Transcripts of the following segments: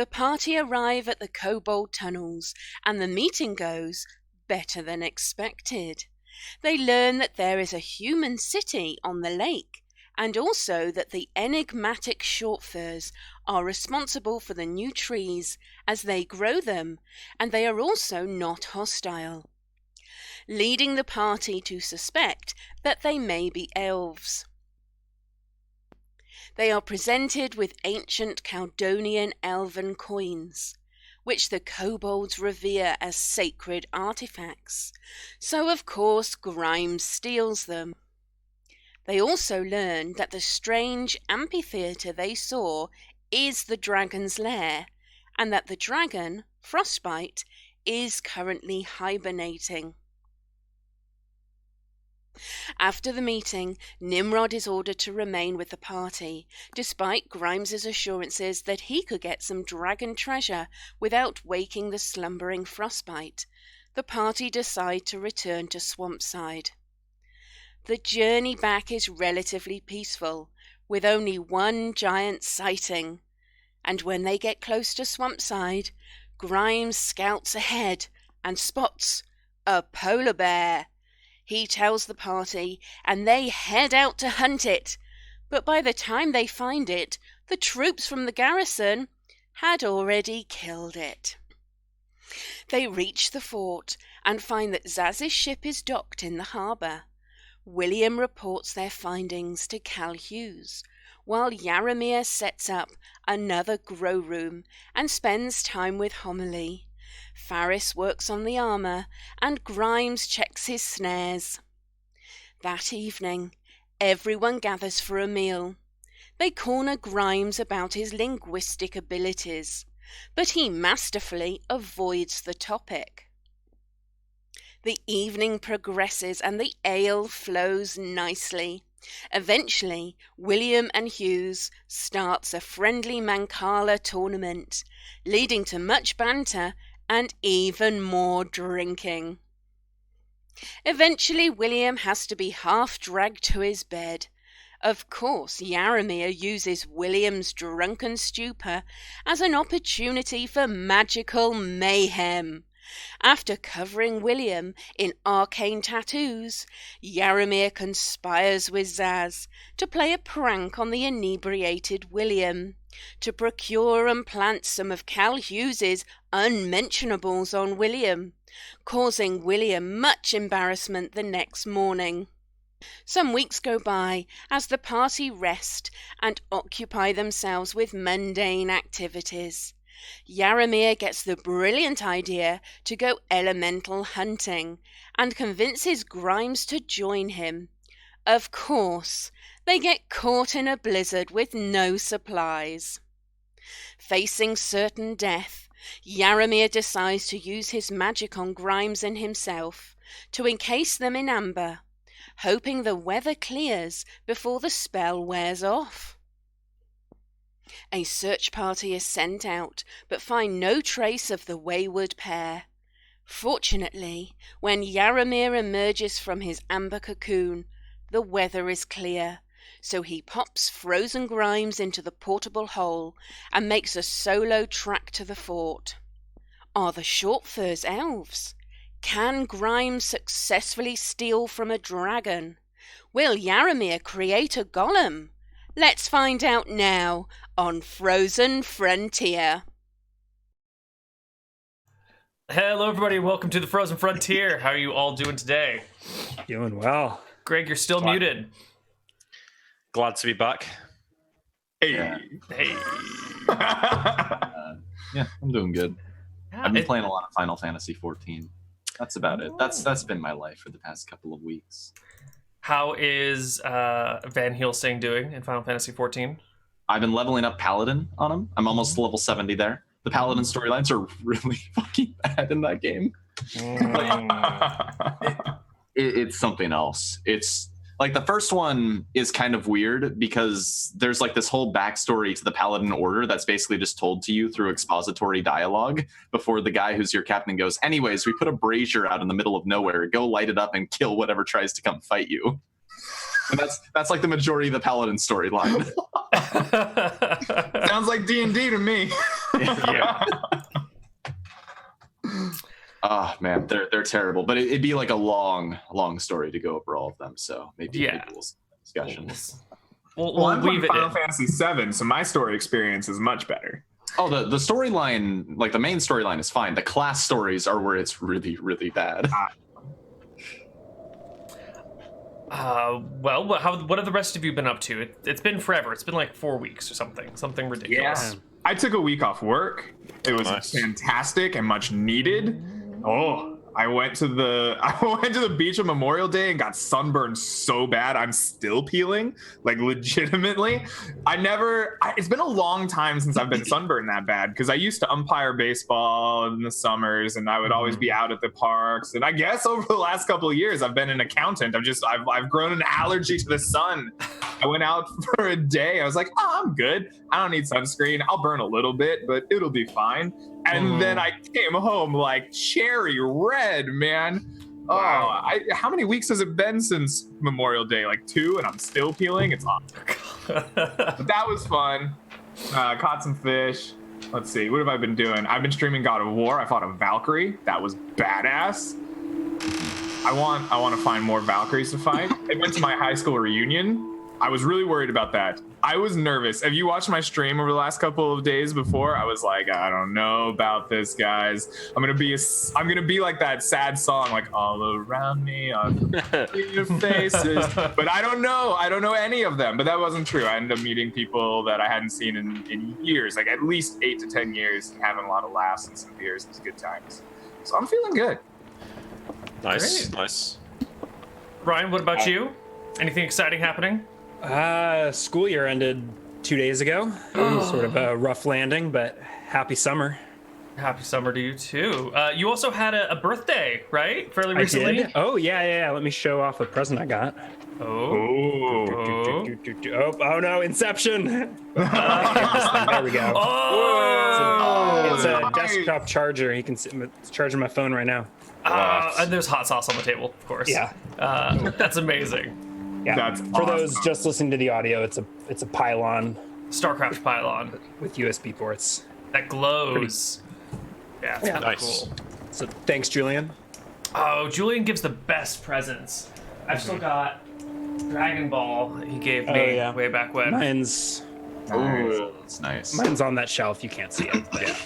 The party arrive at the Kobold tunnels, and the meeting goes better than expected. They learn that there is a human city on the lake, and also that the enigmatic shortfurs are responsible for the new trees as they grow them, and they are also not hostile, leading the party to suspect that they may be elves. They are presented with ancient Caledonian elven coins, which the kobolds revere as sacred artifacts, so of course Grimes steals them. They also learn that the strange amphitheatre they saw is the dragon's lair, and that the dragon, Frostbite, is currently hibernating. After the meeting, Nimrod is ordered to remain with the party, despite Grimes's assurances that he could get some dragon treasure without waking the slumbering Frostbite. The party decide to return to Swampside. The journey back is relatively peaceful, with only one giant sighting, and when they get close to Swampside, Grimes scouts ahead and spots a polar bear. He tells the party, and they head out to hunt it, but by the time they find it, the troops from the garrison had already killed it. They reach the fort and find that Zaz's ship is docked in the harbour. William reports their findings to Cal Hughes, while Yaramir sets up another grow room and spends time with Homily. Faris works on the armour, and Grimes checks his snares. That evening, everyone gathers for a meal. They corner Grimes about his linguistic abilities, but he masterfully avoids the topic. The evening progresses and the ale flows nicely. Eventually, William and Hughes starts a friendly Mancala tournament, leading to much banter and even more drinking. Eventually, William has to be half dragged to his bed. Of course, Yaramir uses William's drunken stupor as an opportunity for magical mayhem. After covering William in arcane tattoos, Yaramir conspires with Zaz to play a prank on the inebriated William, to procure and plant some of Cal Hughes's unmentionables on William, causing William much embarrassment the next morning. Some weeks go by as the party rest and occupy themselves with mundane activities. Yaramir gets the brilliant idea to go elemental hunting and convinces Grimes to join him. Of course, they get caught in a blizzard with no supplies. Facing certain death, Yaramir decides to use his magic on Grimes and himself to encase them in amber, hoping the weather clears before the spell wears off. A search party is sent out, but find no trace of the wayward pair. Fortunately, when Yaramir emerges from his amber cocoon, the weather is clear, so he pops frozen Grimes into the portable hole and makes a solo track to the fort. Are the Shortfurs elves? Can Grimes successfully steal from a dragon? Will Yaramir create a golem? Let's find out now on Frozen Frontier. Hello, everybody. Welcome to the Frozen Frontier. How are you all doing today? Doing well. Greg, you're still muted. Glad to be back. Hey. Yeah. Hey. Yeah, I'm doing good. Yeah, I've been playing a lot of Final Fantasy 14. That's about it. That's been my life for the past couple of weeks. How is Van Helsing doing in Final Fantasy 14? I've been leveling up Paladin on him. I'm almost level 70 there. The Paladin storylines are really fucking bad in that game. It's something else. It's like the first one is kind of weird because there's like this whole backstory to the Paladin Order that's basically just told to you through expository dialogue before the guy who's your captain goes, anyways, we put a brazier out in the middle of nowhere. Go light it up and kill whatever tries to come fight you. And that's like the majority of the Paladin storyline. Sounds like D&D to me. Yeah. Oh man, they're terrible. But it'd be like a long story to go over all of them. So maybe we'll have a discussion. We'll I'm leave playing it Final in. Fantasy VII, so my story experience is much better. Oh, the storyline, like the main storyline is fine. The class stories are where it's really, really bad. Well, what have the rest of you been up to? It's been forever. It's been like 4 weeks or something ridiculous. Yeah. I took a week off work. It was fantastic and much needed. Oh, I went to the beach on Memorial Day and got sunburned so bad I'm still peeling, like legitimately. It's been a long time since I've been sunburned that bad because I used to umpire baseball in the summers and I would always be out at the parks. And I guess over the last couple of years I've been an accountant. I've grown an allergy to the sun. I went out for a day. I was like, oh, I'm good. I don't need sunscreen. I'll burn a little bit, but it'll be fine. And then I came home like cherry red, man. Wow. Oh, how many weeks has it been since Memorial Day? Like 2, and I'm still peeling. It's awesome. But that was fun. Caught some fish. Let's see. What have I been doing? I've been streaming God of War. I fought a Valkyrie. That was badass. I want to find more Valkyries to fight. I went to my high school reunion. I was really worried about that. I was nervous. Have you watched my stream over the last couple of days before? I was like, I don't know about this, guys. I'm gonna be like that sad song, like all around me on your faces. But I don't know any of them. But that wasn't true. I ended up meeting people that I hadn't seen in years, like at least 8 to 10 years, and having a lot of laughs and some beers. It was good times. So I'm feeling good. Nice. Ryan, what about you? Anything exciting happening? School year ended 2 days ago. Sort of a rough landing, but happy summer. Happy summer to you too. You also had a birthday, right? Fairly recently. I did? Oh yeah. Let me show off a present I got. Oh No, Inception. There we go. It's a desktop charger. You can see it's charging my phone right now. And there's hot sauce on the table, of course. Yeah. That's amazing. Yeah. That's For those awesome. just listening to the audio, it's a pylon StarCraft pylon with USB ports. that glows. Yeah, it's kind of Nice. cool. So thanks, Julian. Oh, Julian gives the best presents. I've still got Dragon Ball he gave me way back when. Mine's That's nice. Mine's on that shelf. You can't see it. But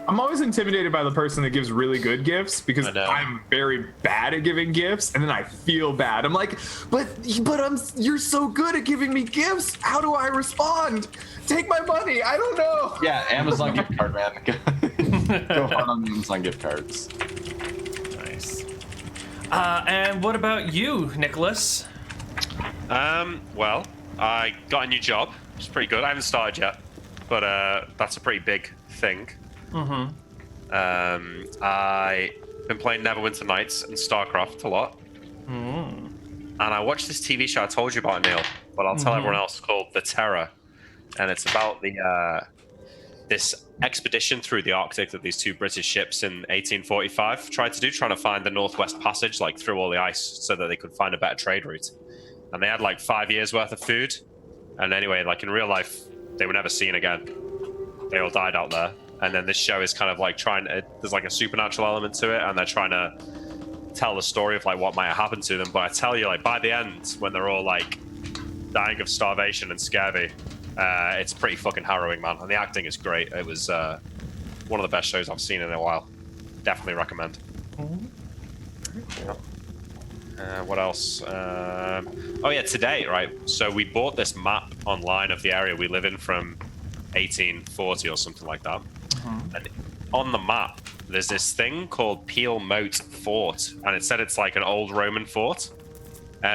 I'm always intimidated by the person that gives really good gifts because I know. I'm very bad at giving gifts, and then I feel bad. I'm like, but you're so good at giving me gifts. How do I respond? Take my money. I don't know. Yeah, Amazon gift card, man. Go hard on the Amazon gift cards. Nice. And what about you, Nicholas? Well, I got a new job. It's pretty good. I haven't started yet, but that's a pretty big thing. I've been playing Neverwinter Nights and StarCraft a lot. And I watched this TV show I told you about, Neal, but I'll tell everyone else, called The Terror. And it's about this expedition through the Arctic that these 2 British ships in 1845 tried to do, trying to find the Northwest Passage, like through all the ice, so that they could find a better trade route. And they had like 5 years worth of food. And anyway, like in real life, they were never seen again. They all died out there. And then this show is kind of like there's like a supernatural element to it, and they're trying to tell the story of like what might have happened to them. But I tell you, like by the end, when they're all like dying of starvation and scurvy, it's pretty fucking harrowing, man. And the acting is great. It was one of the best shows I've seen in a while. Definitely recommend. What else? Oh yeah, today, right? So we bought this map online of the area we live in from 1840 or something like that. And on the map, there's this thing called Peel Moat Fort, and it said it's like an old Roman fort.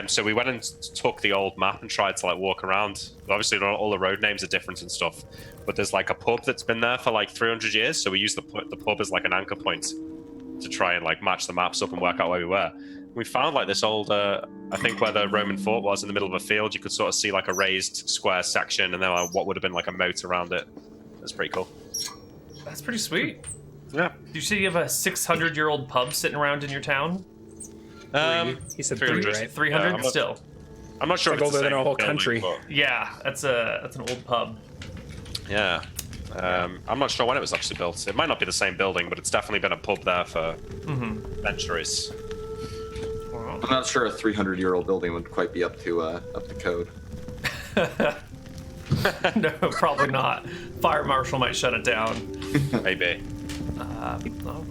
So we went and took the old map and tried to like walk around. Obviously, all the road names are different and stuff, but there's like a pub that's been there for like 300 years. So we used the pub as like an anchor point to try and like match the maps up and work out where we were. We found like this old, I think where the Roman fort was in the middle of a field. You could sort of see like a raised square section, and then what would have been like a moat around it. That's pretty cool. That's pretty sweet. Yeah. Did you say you have a 600-year-old pub sitting around in your town? he said 3, 300. right? 300 Yeah, still. I'm not sure It's if like it's older the than same a whole building, country. but Yeah, that's an old pub. yeah. I'm not sure when it was actually built. It might not be the same building, but it's definitely been a pub there for centuries. I'm not sure a 300-year-old building would quite be up to code. No, probably not. Fire marshal might shut it down. Maybe. All right. All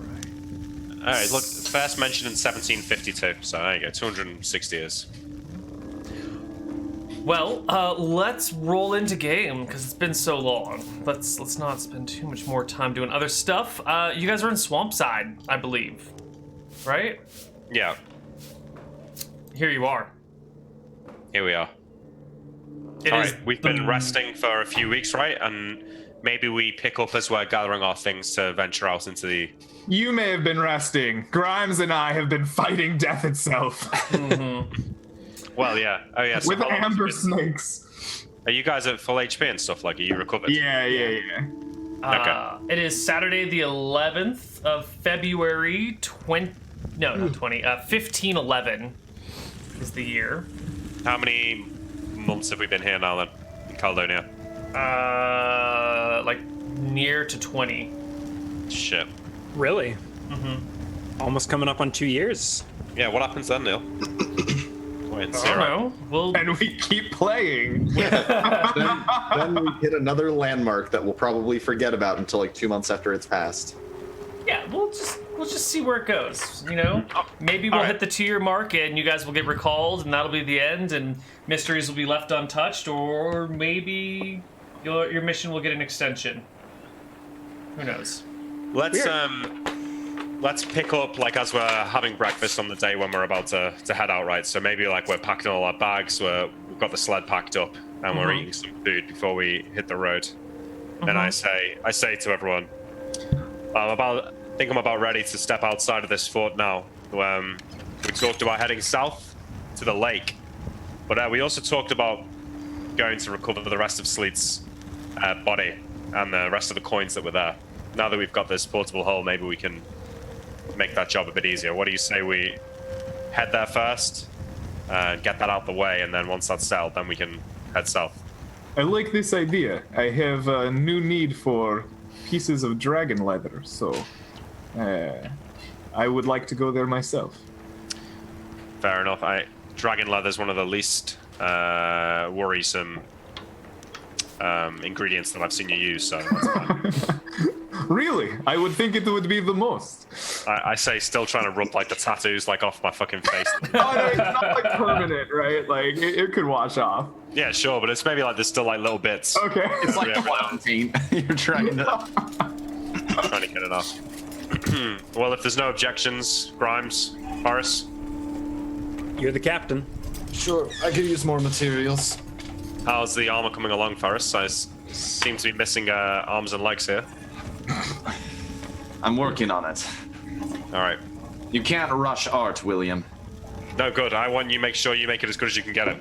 right. Look, first mentioned in 1752. So there you go. 260 years. Well, let's roll into game because it's been so long. Let's not spend too much more time doing other stuff. You guys are in Swampside, I believe, right? Yeah. Here you are. Here we are. All right. We've been resting for a few weeks, right? And maybe we pick up as we're gathering our things to venture out into the... You may have been resting. Grimes and I have been fighting death itself. Well, yeah. Oh, yeah. So with amber snakes. Are you guys at full HP and stuff? Like, are you recovered? Yeah. Okay. It is Saturday the 11th of February 1511 is the year. How many months have we been here now then in Caledonia? Like near to 20. Shit. Really? Almost coming up on 2 years. Yeah, what happens then, Neal? Wait and see, I don't right? know. Well, And we keep playing. Then we hit another landmark that we'll probably forget about until like 2 months after it's passed. yeah, we'll just see where it goes. You know, maybe we'll hit the 2-year mark and you guys will get recalled, and that'll be the end, and mysteries will be left untouched, or maybe your mission will get an extension. Who knows? Let's pick up like as we're having breakfast on the day when we're about to head out, right? So maybe like we're packing all our bags, we've got the sled packed up, and we're eating some food before we hit the road. And I say to everyone, I think I'm about ready to step outside of this fort now. We talked about heading south to the lake, but we also talked about going to recover the rest of Sleet's body and the rest of the coins that were there. Now that we've got this portable hull, maybe we can make that job a bit easier. What do you say we head there first, get that out the way, and then once that's settled, then we can head south? I like this idea. I have a new need for pieces of dragon leather, so I would like to go there myself. Fair enough. Dragon leather is one of the least worrisome ingredients that I've seen you use, so that's fine. Really? I would think it would be the most. I say still trying to rub like the tattoos like off my fucking face. Oh no, it's not like permanent, right? Like it could wash off. Yeah, sure, but it's maybe like there's still like little bits. Okay. It's like clown paint. You're trying to get it off. Well, if there's no objections, Grimes, Horace. You're the captain. Sure, I could use more materials. How's the armor coming along, Forrest? I seem to be missing arms and legs here. I'm working on it. All right. You can't rush art, William. No, good. I want you to make sure you make it as good as you can get it.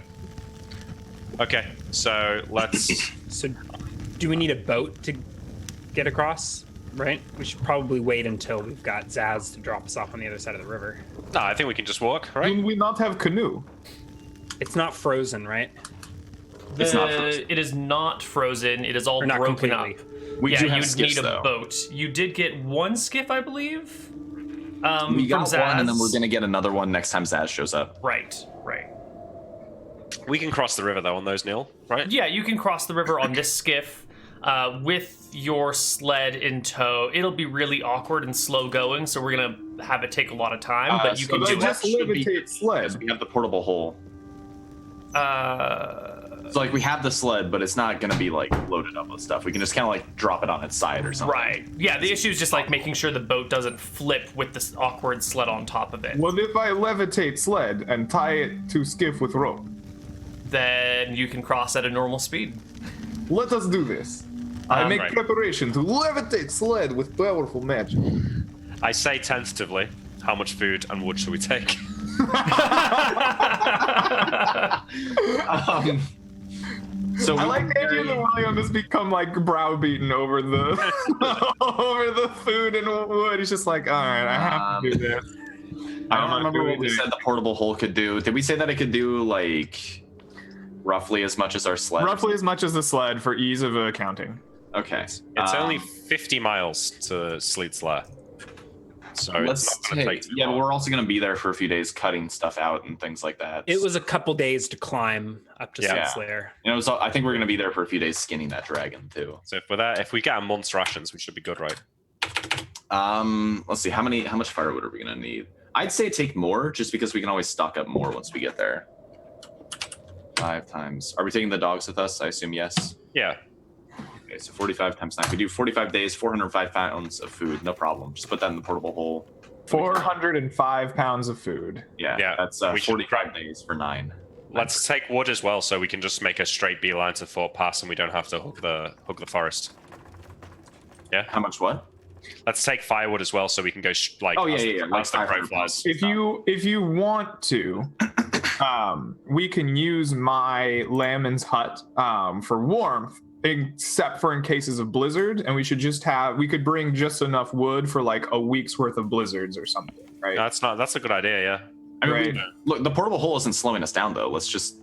Okay, so let's... So, do we need a boat to get across? Right? We should probably wait until we've got Zaz to drop us off on the other side of the river. No, I think we can just walk, right? Do we not have canoe? It's not frozen, right? It's not frozen. It is not frozen. It is all Or not broken completely. up. We Yeah, do you have would skiffs, need a though. boat. You did get one skiff, I believe. We got from one, and then Zaz. we're gonna get another one next time Zaz shows up. Right. We can cross the river, though, on those, Neal, right? Yeah, you can cross the river on this skiff with your sled in tow. It'll be really awkward and slow going, so we're gonna have it take a lot of time. But you so can But do I just should be- levitate sled. We have the portable hole. So like we have the sled, but it's not gonna be like loaded up with stuff. We can just kind of like drop it on its side or something. Right. Yeah, the issue is just like making sure the boat doesn't flip with this awkward sled on top of it. What if I levitate sled and tie it to skiff with rope? Then you can cross at a normal speed. Let us do this. I make right. preparation to levitate sled with powerful magic. I say tentatively, how much food and wood should we take? So I like the idea that William has become like browbeaten over the over the food and wood. He's just like, all right, I have to do this. I don't remember what we said the portable hole could do. Did we say that it could do like roughly as much as our sled? Roughly as much as the sled for ease of accounting. Okay. It's only 50 miles to Sleet's Lair. So Let's it's not going to take too yeah, but long. we're also going to be there for a few days cutting stuff out and things like that. It was a couple days to climb up to Yeah. Sleet's Lair. And it was, I think we're going to be there for a few days skinning that dragon too. So if we get a month's rations, we should be good, right? Let's see, how much firewood are we going to need? I'd say take more, just because we can always stock up more once we get there. 5 times. Are we taking the dogs with us? I assume yes. Yeah. Okay, so 45 times 9. We do 45 days, 405 pounds of food. No problem. Just put that in the portable hole. 405 pounds of food. Yeah. That's we should 45 days for 9. Let's take wood as well, so we can just make a straight beeline to Fort Pass, and we don't have to hook the forest. Yeah. How much what? Let's take firewood as well, so we can go Oh, yeah, as yeah, the- as the crow 500 flies. If you want to, we can use my lamb's hut for warmth, except for in cases of blizzard, and we could bring just enough wood for like a week's worth of blizzards or something, right? That's a good idea. Yeah. I mean, Right. look, the portable hole isn't slowing us down though. Let's just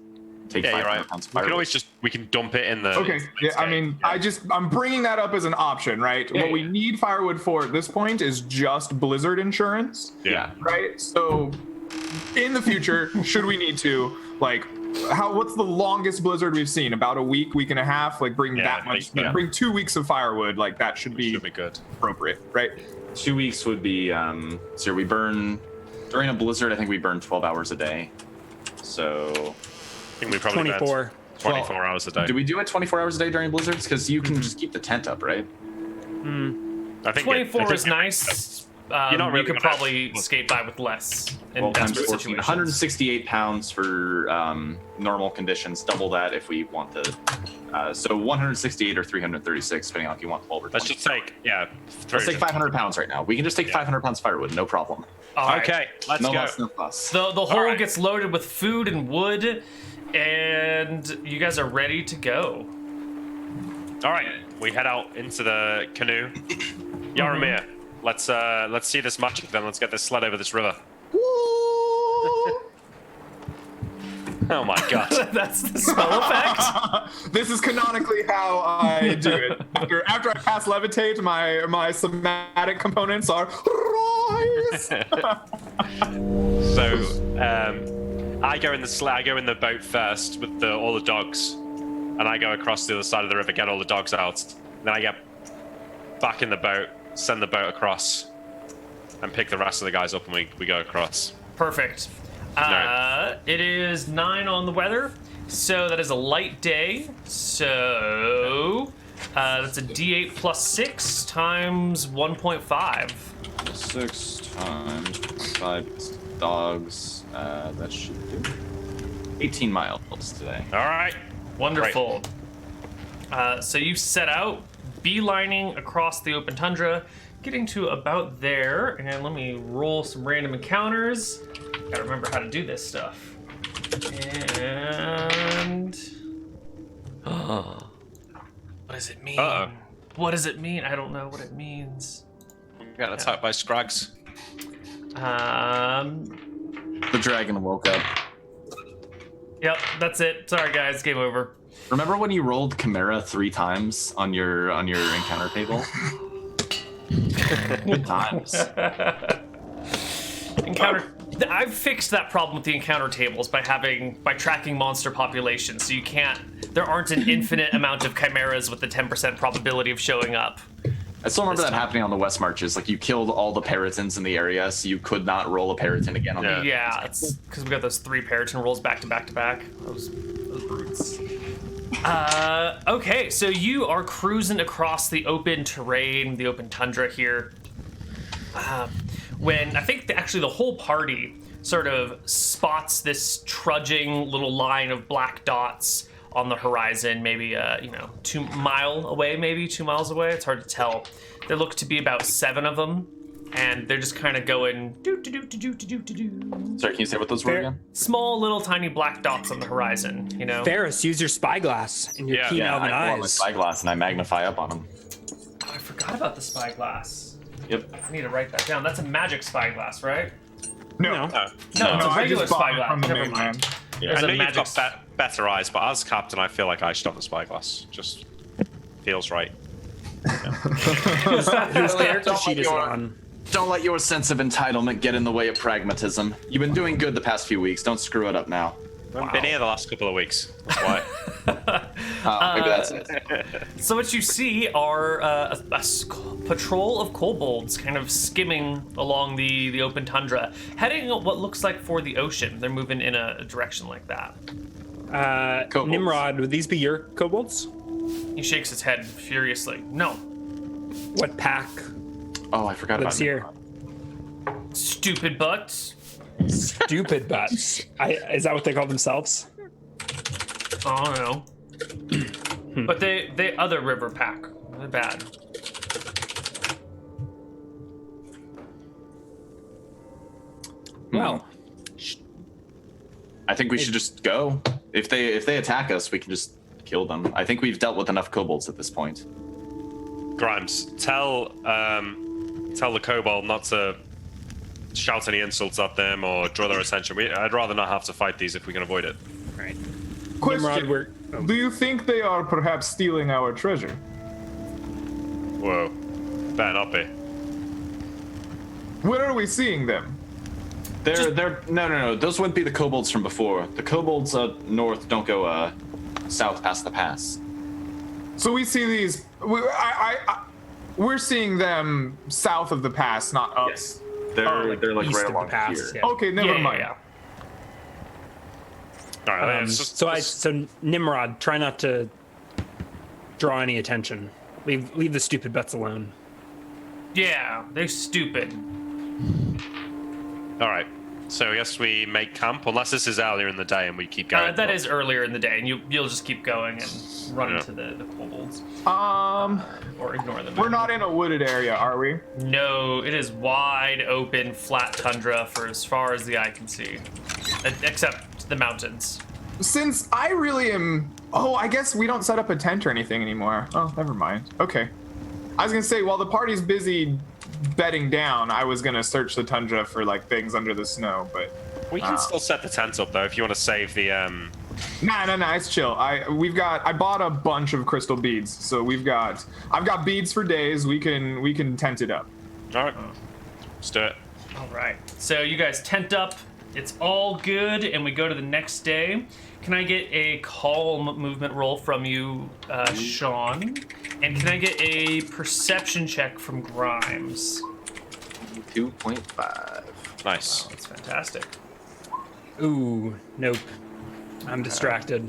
take Yeah, 500 you're right. pounds of We can firewood. always we can dump it in the. Okay, yeah, I mean, I'm bringing that up as an option, right? Yeah, What we need firewood for at this point is just blizzard insurance, Yeah. right? So, in the future, should we need to, like, what's the longest blizzard we've seen? About a week and a half? Like, bring Yeah, that much, yeah. bring 2 weeks of firewood, like, that should be good. appropriate, right? 2 weeks would be, so we burn, during a blizzard, I think we burn 12 hours a day. So, I think we probably burnt 24. 24 hours a day. do we do it 24 hours a day during blizzards? Because you can just keep the tent up, right? I think 24 is nice. You're not really you could gonna- probably skate by with less in Well, times desperate 14, situations. 168 pounds for normal conditions, double that if we want to. So 168 or 336, depending on if you want 12 or 20. Let's just take Let's take 500 pounds right now. We can just take 500 pounds firewood, no problem. All right. Okay, let's No go. less, no fuss. The hole right. gets loaded with food and wood, and you guys are ready to go. All right, we head out into the canoe. Yaramir, let's see this magic. Then let's get this sled over this river. Oh my god! That's the spell effect. This is canonically how I do it. After I pass levitate, my somatic components are rise. So, I go in the sled. I go in the boat first with all the dogs, and I go across the other side of the river, get all the dogs out. Then I get back in the boat, send the boat across, and pick the rest of the guys up, and we go across. Perfect. Right. It is 9 on the weather, so that is a light day. So that's a D8 plus 6 times 1.5. 6 times 5 dogs. That should do 18 miles today. All right. Wonderful. So you set out, beelining across the open tundra, getting to about there, and let me roll some random encounters. Gotta remember how to do this stuff. And what does it mean? Uh-oh. What does it mean? I don't know what it means. We got attacked by Scrags. The dragon woke up. Yep, that's it. Sorry guys, game over. Remember when you rolled Chimera 3 times on your encounter table? Good times. Encounter. I've fixed that problem with the encounter tables by tracking monster populations, so there aren't an infinite amount of chimeras with the 10% probability of showing up. I still remember that happening on the West Marches. Like, you killed all the Peritons in the area, so you could not roll a Periton again on the Yeah, it's because we got those 3 Periton rolls back to back to back. Those brutes. Okay, so you are cruising across the open terrain, the open tundra here. When I think actually the whole party sort of spots this trudging little line of black dots on the horizon, maybe 2 miles away, maybe 2 miles away. It's hard to tell. There look to be about 7 of them, and they're just kind of going do. Sorry, can you say what those were again? Small little tiny black dots on the horizon, Ferris, use your spyglass and your Yeah. keen Yeah, elven I pull out my eyes. spyglass and I magnify up on them. Oh, I forgot about the spyglass. Yep. I need to write that down. That's a magic spyglass, right? No, No, no, it's a I regular just bought it spyglass. from the Never mind. mainland. There's I a know you've magic got better eyes, but as captain, I feel like I should have the spyglass. Just feels right. Who's character sheet is on? Don't let your sense of entitlement get in the way of pragmatism. You've been doing good the past few weeks. Don't screw it up now. I've been here the last couple of weeks. That's why. Maybe that's it. So what you see are a patrol of kobolds kind of skimming along the open tundra, heading what looks like for the ocean. They're moving in a direction like that. Kobolds. Nimrod, would these be your kobolds? He shakes his head furiously. No. What pack Oh, I forgot lives about here? Stupid butts. Stupid butts. Is that what they call themselves? I don't know. But they other river pack. They're bad. Well, I think we should just go. If they attack us, we can just kill them. I think we've dealt with enough kobolds at this point. Grimes, tell the kobold not to shout any insults at them or draw their attention. I'd rather not have to fight these if we can avoid it. right. Question. Nimrod, Do you think they are perhaps stealing our treasure? Whoa. Better not be. Where are we seeing them? They're no. Those wouldn't be the kobolds from before. The kobolds north don't go south past the pass. So we see these. We're seeing them south of the pass, not up. Yes. They're like east right of the along pass, here. yeah. Okay, never mind. Yeah. All right, it's just, So Nimrod, try not to draw any attention. Leave the stupid butts alone. Yeah, they're stupid. all right. So I guess we make camp, unless this is earlier in the day and we keep going. That is earlier in the day, and you'll just keep going and run Yeah. into the kobolds. We're Or ignore them. not in a wooded area, are we? No, it is wide open, flat tundra for as far as the eye can see. Except the mountains. Since I really am. Oh, I guess we don't set up a tent or anything anymore. Oh, never mind. Okay. I was gonna say, while the party's busy bedding down, I was gonna search the tundra for like things under the snow, but We can still set the tent up though if you want to save the nah, it's chill. I bought a bunch of crystal beads, so I've got beads for days. We can tent it up. All right. Let's do it. All right. So you guys tent up. It's all good, and we go to the next day. Can I get a calm movement roll from you, Sean? And can I get a perception check from Grimes? 2.5. Nice. That's fantastic. Ooh, nope. I'm distracted.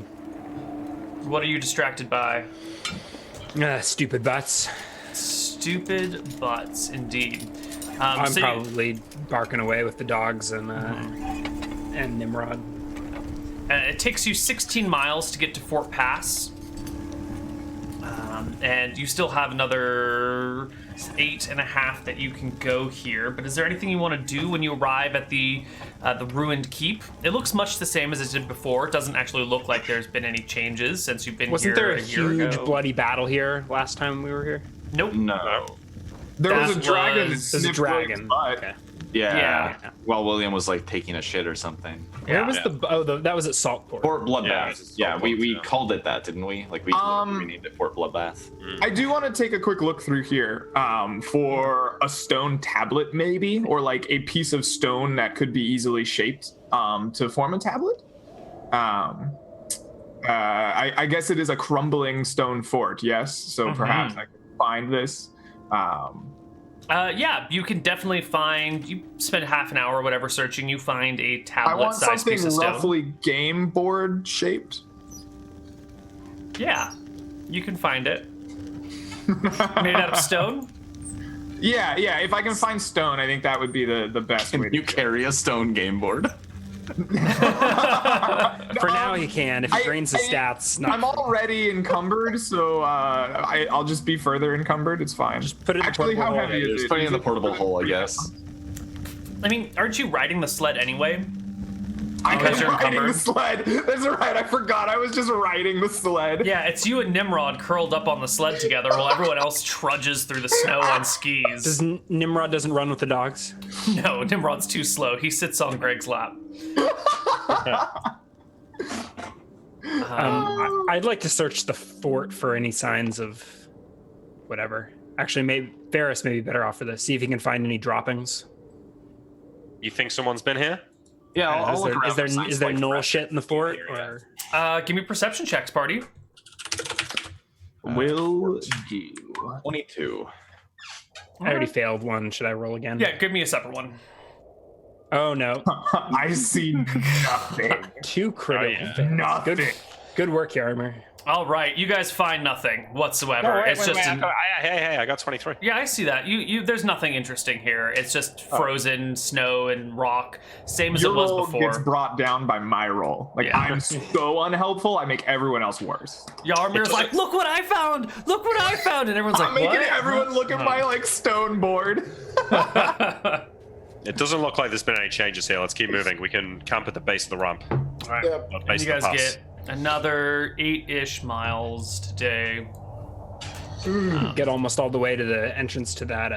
What are you distracted by? Stupid butts. Stupid butts, indeed. I'm so probably barking away with the dogs and Nimrod. it takes you 16 miles to get to Fort Pass. And you still have another 8.5 that you can go here. But is there anything you want to do when you arrive at the ruined keep? It looks much the same as it did before. It doesn't actually look like there's been any changes since you've been Wasn't here there a year huge ago. bloody battle here last time we were here? Nope. No. There was a That dragon. was- that There's a sniffed Blake's dragon. butt. Okay. Yeah. Yeah. While William was like taking a shit or something. Where was Yeah. that was at Saltport. Fort Bloodbath. Yeah, Yeah, we yeah. called it that, didn't we? Like we named it Fort Bloodbath. I do want to take a quick look through here for a stone tablet, maybe, or like a piece of stone that could be easily shaped to form a tablet. I guess it is a crumbling stone fort, yes. So perhaps I could find this. Yeah, you can definitely find. You spend half an hour or whatever searching. You find a I want tablet-sized something piece of stone. roughly game board shaped. Yeah, you can find it. Made out of stone. Yeah. If I can find stone, I think that would be the best way. Can you carry a stone game board? For now, he can. If he drains his stats, not I'm already encumbered, so I'll just be further encumbered. It's fine. Just put it in the Actually, how portable heavy hole. is Just it? put it in Is the it portable hole, I guess. I mean, aren't you riding the sled anyway? I'm Because you're riding the encumbered. sled. That's right. I forgot. I was just riding the sled. Yeah, it's you and Nimrod curled up on the sled together while everyone else trudges through the snow on skis. Does Nimrod doesn't run with the dogs? No, Nimrod's too slow. He sits on Greg's lap. I'd like to search the fort for any signs of whatever. Actually, maybe Ferris may be better off for this. See if he can find any droppings. You think someone's been here? Yeah, I'll look around. Is there null shit in the fort? Or? Give me perception checks, party. Will do. 22. I already failed one. Should I roll again? Yeah, give me a separate one. Oh no. I see nothing. 2 critical. Oh, yeah. Nothing. Good work, Yarmer. All right, you guys find nothing whatsoever. It's just Hey, I got 23. yeah, I see that. You there's nothing interesting here. It's just frozen snow and rock, same as Your it was roll before. gets brought down by my roll. Like, Yeah. I'm so unhelpful, I make everyone else worse. Yarmir's like, look what I found! Look what I found! And everyone's I'm like, making what? everyone look at my, like, stone board. It doesn't look like there's been any changes here. Let's keep moving. We can camp at the base of the ramp. All right. Yep. Not And base you of the guys pass. get another 8-ish miles today. Get almost all the way to the entrance to that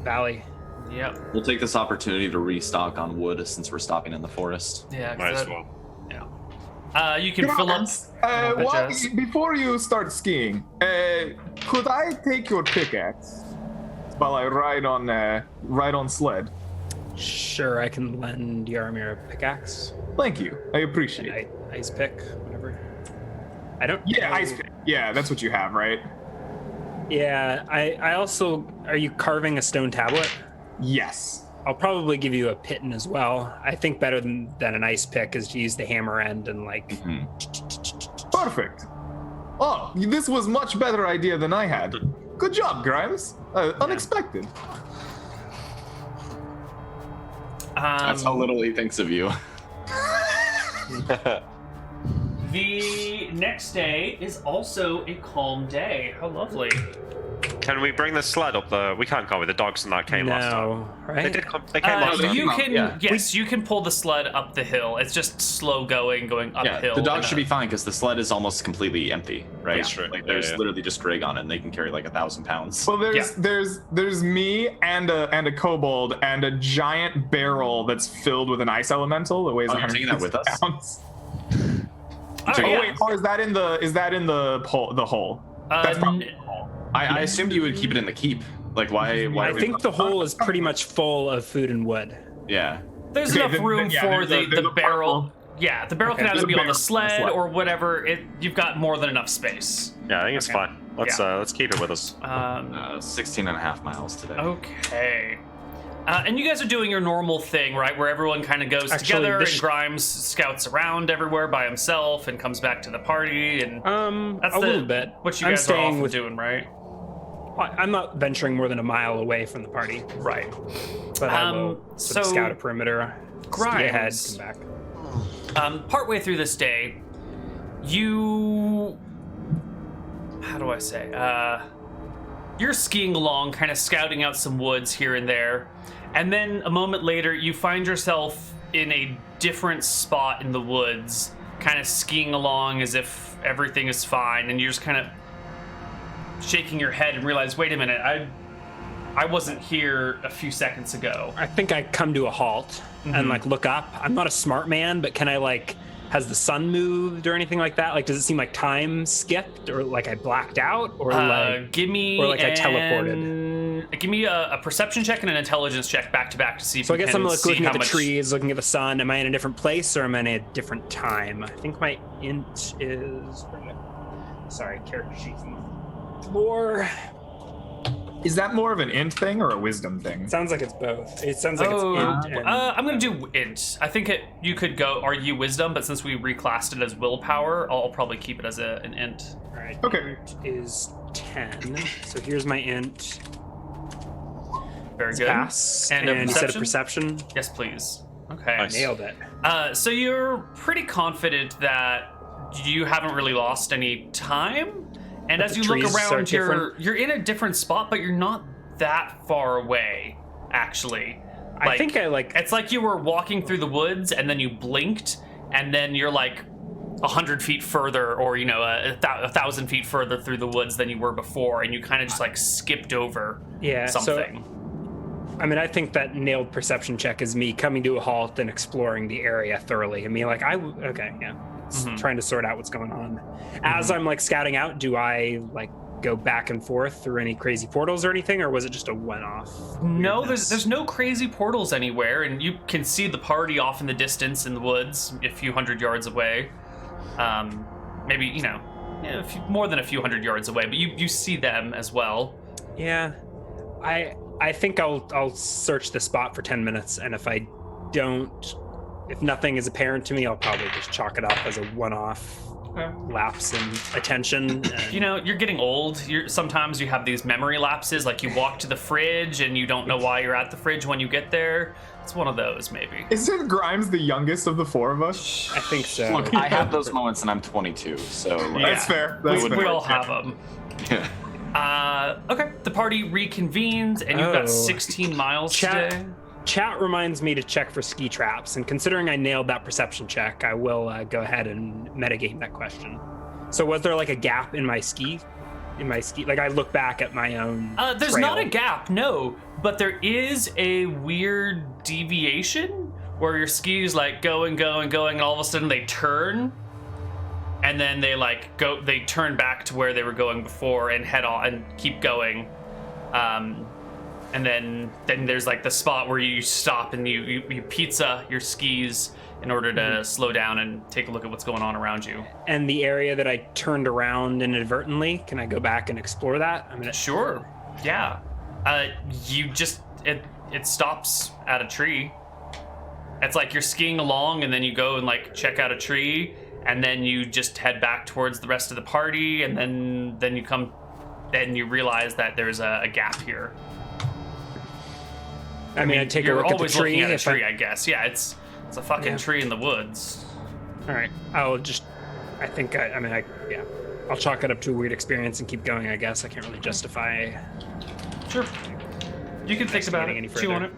valley. Yep. We'll take this opportunity to restock on wood since we're stopping in the forest. Yeah. Might as that- well. You can fill up. Before you start skiing, could I take your pickaxe while I ride on sled? Sure, I can lend Yarmir a pickaxe. Thank you. I appreciate it. Ice pick, whatever. I don't. Yeah, know. ice pick. Yeah, that's what you have, right? Yeah, I also. Are you carving a stone tablet? Yes. I'll probably give you a piton as well. I think better than an ice pick is to use the hammer end and like. Perfect. Oh, this was much better idea than I had. Good job, Grimes. Unexpected. That's how little he thinks of you. The next day is also a calm day. How lovely. Can we bring the sled up the... We can't go with the dogs and that came last time. No, right? They came last time. You can, yeah. yes, you can pull the sled up the hill. It's just slow going Yeah, uphill. the dogs should be fine because the sled is almost completely empty, right? That's true. Like Yeah, there's yeah. literally just Greg on it, and they can carry like 1,000 pounds. Well, there's me and a kobold and a giant barrel that's filled with an ice elemental that weighs Oh, you're taking that with 150 us? pounds. Oh, So, Oh yeah. wait, or is that in the hole? That's probably the hole. I assumed you would keep it in the keep. Like why? I think the hole is pretty much full of food and wood. Yeah. There's Okay, enough then- room yeah, for there's the a barrel. barrel. Yeah, the barrel can There's either a be on the barrel sled or whatever. You've got more than enough space. Yeah, I think it's fine. Let's keep it with us. 16 and a half miles today. Okay. And you guys are doing your normal thing, right? Where everyone kind of goes Actually, together this and Grimes scouts around everywhere by himself and comes back to the party. And that's a little bit. what you I'm guys are staying often with- doing, right? I'm not venturing more than a mile away from the party, Right. but I will sort of so scout a perimeter. Ski ahead, Grimes. come back. Partway through this day, you... How do I say? You're skiing along, kind of scouting out some woods here and there. And then a moment later, you find yourself in a different spot in the woods, kind of skiing along as if everything is fine. And you're just kind of shaking your head and realize, wait a minute, I wasn't here a few seconds ago. I think I come to a halt and like look up. I'm not a smart man, but can I like, has the sun moved or anything like that? Like, does it seem like time skipped or like I blacked out or like, give me or like I teleported? Give me a perception check and an intelligence check back to back to see if so I you guess can I'm like see looking how at the much... trees, looking at the sun. Am I in a different place or am I in a different time? I think my int is, sorry, character sheet. More. Is that more of an int thing or a wisdom thing? Sounds like it's both. It sounds like Oh, it's int. And, I'm gonna do int. I think you could go argue wisdom, but since we reclassed it as willpower, I'll probably keep it as an int. all right. Okay. Int is 10. So here's my int. Very good. Pass. And a you said a perception? perception. Yes, please. Okay. Nice. Nailed it. So you're pretty confident that you haven't really lost any time. And But as the you look trees are around, different? you're in a different spot, but you're not that far away, actually. I think I like. It's like you were walking through the woods and then you blinked and then you're like 100 feet further or, 1,000 feet further through the woods than you were before. And you kind of just like skipped over something. I mean, I think that nailed perception check is me coming to a halt and exploring the area thoroughly. I mean, like, trying to sort out what's going on. As I'm like scouting out, do I like go back and forth through any crazy portals or anything, or was it just a one-off? No, weirdness? there's no crazy portals anywhere, and you can see the party off in the distance in the woods, a few hundred yards away. Maybe, more than a few hundred yards away, but you see them as well. Yeah, I think I'll search the spot for 10 minutes, and if nothing is apparent to me, I'll probably just chalk it up as a one-off lapse in attention. And... You're getting old. Sometimes you have these memory lapses, like you walk to the fridge and you don't know why you're at the fridge when you get there. It's one of those, maybe. Isn't Grimes the youngest of the four of us? I think so. Look, I have those moments, and I'm 22, so That's fair. That's We fair. all have them. Yeah. Okay, the party reconvenes, and you've got 16 miles today. Chat reminds me to check for ski traps, and considering I nailed that perception check, I will go ahead and metagame that question. So was there like a gap in my ski? Like I look back at my own There's trail. not a gap, no, but there is a weird deviation where your skis like go and go and going, and all of a sudden they turn, and then they turn back to where they were going before and head on and keep going. And then there's like the spot where you stop and you pizza your skis in order to slow down and take a look at what's going on around you. And the area that I turned around inadvertently, can I go back and explore that? Sure. Yeah. It stops at a tree. It's like you're skiing along and then you go and like check out a tree, and then you just head back towards the rest of the party, and then you realize that there's a gap here. I mean, I'd take a you're look at the always tree. looking at a tree, I guess. Yeah, it's a fucking tree in the woods. All right, I'll chalk it up to a weird experience and keep going, I guess. I can't really justify. Sure. You can think about Any it. Chew on further.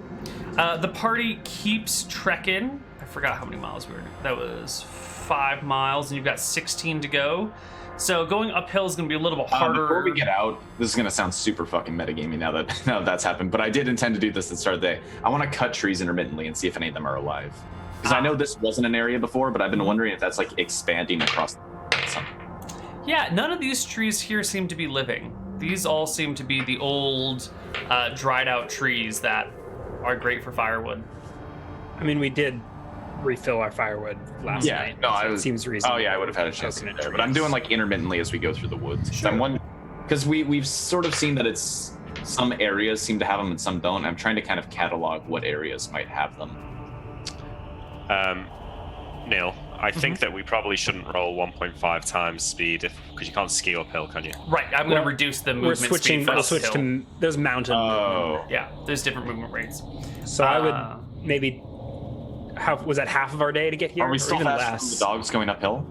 it. The party keeps trekking. I forgot how many miles we were. That was 5 miles, and you've got 16 to go. So going uphill is going to be a little bit harder. Before we get out, this is going to sound super fucking metagamey now that that's happened, but I did intend to do this at the start of the day. I want to cut trees intermittently and see if any of them are alive. Because I know this wasn't an area before, but I've been wondering if that's like expanding across something. Yeah, none of these trees here seem to be living. These all seem to be the old, dried out trees that are great for firewood. I mean, we did refill our firewood last night. No, it seems reasonable. Oh yeah, I would have had a chance to Coconut there, but trees. I'm doing like intermittently as we go through the woods. Sure. I'm wondering, because we've sort of seen that it's some areas seem to have them and some don't. I'm trying to kind of catalog what areas might have them. Neal, I think that we probably shouldn't roll 1.5 times speed because you can't ski uphill, can you? Right, I'm going to reduce the movement speed for We'll switch uphill. to there's mountain movement. Yeah, there's different movement rates. So I would maybe. Was that half of our day to get here? Are we or still even faster less? than the dogs going uphill?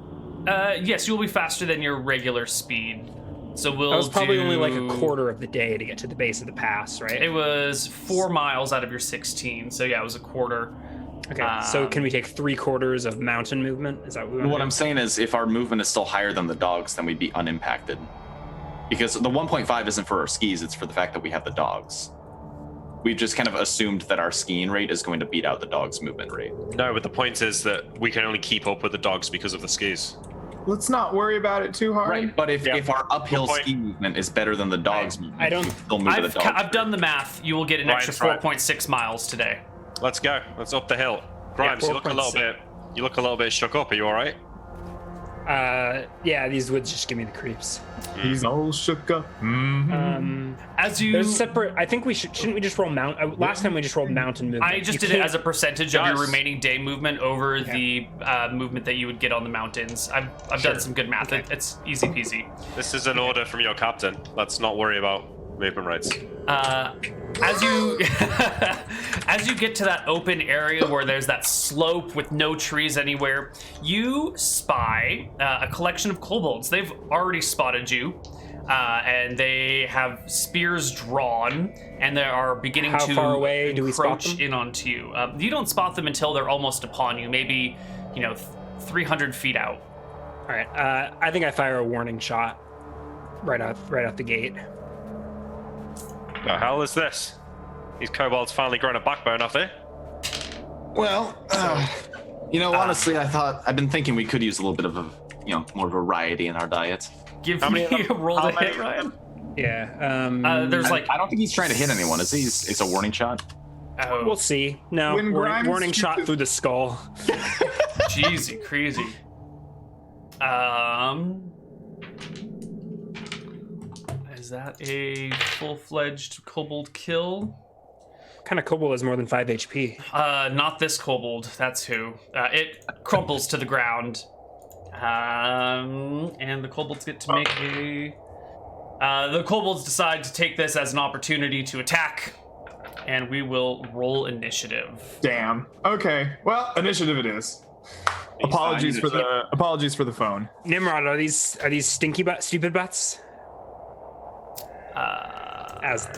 Yes, you'll be faster than your regular speed. So we'll That was probably do... only like a quarter of the day to get to the base of the pass, right? It was 4 miles out of your 16, so yeah, it was a quarter. Okay, so can we take 3/4 of mountain movement? Is that what we want What to I'm saying is, if our movement is still higher than the dogs, then we'd be unimpacted. Because the 1.5 isn't for our skis; it's for the fact that we have the dogs. We've just kind of assumed that our skiing rate is going to beat out the dog's movement rate. No, but the point is that we can only keep up with the dogs because of the skis. Let's not worry about it too hard. Right, but if our uphill Good point. ski movement is better than the dog's movement, I don't- we still move at the dog's I've done the math. You will get an Ryan's extra right. 4.6 miles today. Let's go. Let's up the hill. Grimes, you look a little 4.6. bit. You look a little bit shook up. Are you all right? Yeah, these woods just give me the creeps. He's all shook up. As you... There's separate. I think we shouldn't we just roll mount? Last time we just rolled mountain movement. I just You did it can't- as a percentage of your Yes. remaining day movement over the movement that you would get on the mountains. I've done some good math. It's easy peasy. This is an order from your captain. Let's not worry about movement rates. As you as you get to that open area where there's that slope with no trees anywhere, you spy a collection of kobolds. They've already spotted you, and they have spears drawn, and they are beginning How to far away do we spot encroach them? in onto you. You don't spot them until they're almost upon you, maybe 300 feet out. All right. I think I fire a warning shot right out the gate. The hell is this? These kobolds finally grown a backbone, have they? Well, honestly, I've been thinking we could use a little bit of more variety in our diet. Give How many me of them- a roll how to many- hit, Ryan. Yeah. There's like I don't think he's trying to hit anyone, is he? It's a warning shot. oh, We'll see. No, When Grimes warning shoots shot it- through the skull. jeezy crazy. Is that a full-fledged kobold kill? What kind of kobold has more than 5 HP? Not this kobold. That's who. It crumples to the ground. And the kobolds get to make a... the kobolds decide to take this as an opportunity to attack. And we will roll initiative. Damn. Okay. Well, initiative it is. Apologies for the phone. Nimrod, are these stinky stupid butts? As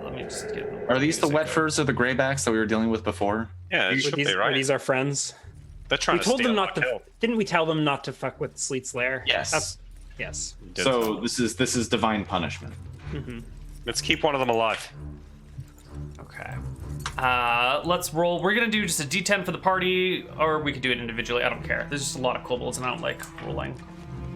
Let me just get... Are these the wet furs or the graybacks that we were dealing with before? Yeah, it should these, be right. are these our friends? They're trying We to told steal them our not to. kill. Didn't we tell them not to fuck with Sleet's lair? Yes. Yes. Did tell So them. this is divine punishment. Let's keep one of them alive. Okay. Let's roll. We're gonna do just a D10 for the party, or we could do it individually. I don't care. There's just a lot of kobolds, and I don't like rolling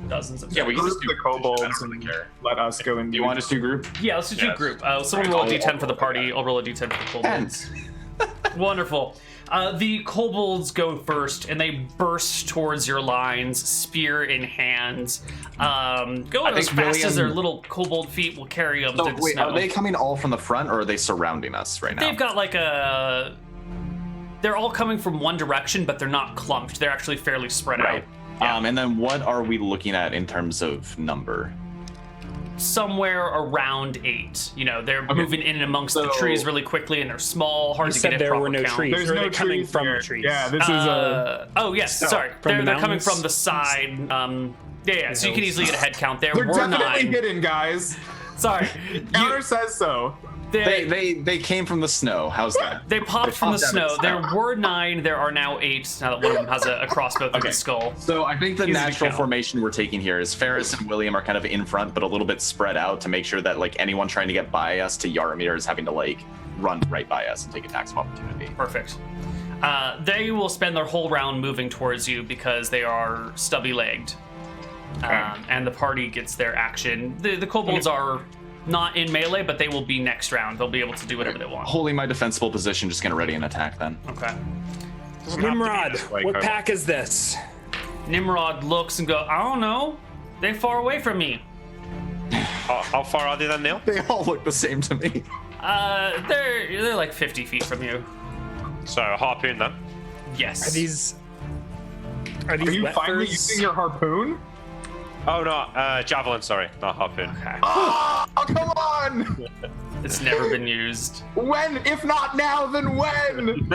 dozens of. Yeah, we can Group just do the kobolds I don't really and care. let us go in. Do you want us to group? Yeah, let's just do a Yes. group. Someone roll a D10 for the party. I'll roll a D10 for the kobolds. Wonderful. The kobolds go first, and they burst towards your lines, spear in hand. Go as think fast as their William- little kobold feet will carry them So through the wait, snow. are they coming all from the front, or are they surrounding us right now? They've got like a... They're all coming from one direction, but they're not clumped. They're actually fairly spread Right. out. And then what are we looking at in terms of number? Somewhere around 8. You know, they're moving in and amongst the So- trees really quickly, and they're small, hard You to said get a there proper were no count. trees. There's Or are no they coming trees from here. the trees? Yeah, this is a. Oh yes, sorry. from They're the coming mountains? from the side. Yeah. So you can easily get a head count there. They're We're definitely 9. hidden, guys. Sorry. Counter says so. They came from the snow. How's that? They popped from the popped out of snow. the There snow. were 9. There are now 8. Now that one of them has a crossbow through the skull. So I think the Easy to natural count. formation we're taking here is Ferris and William are kind of in front, but a little bit spread out to make sure that like anyone trying to get by us to Yaramir is having to like run right by us and take attacks of opportunity. Perfect. They will spend their whole round moving towards you because they are stubby-legged. And the party gets their action. The kobolds are not in melee, but they will be next round. They'll be able to do whatever they want. Holding my defensible position, just gonna ready an attack then. Okay. Nimrod, this way, what Kobold. pack is this? Nimrod looks and goes, I don't know. They're far away from me. How far are they then, Neil? They all look the same to me. They're like 50 feet from you. So harpoon them. Yes. Are these Are you wet finally furs? using your harpoon? Oh no, javelin. Sorry, not harpoon. Okay. Oh, come on! It's never been used. When? If not now, then when?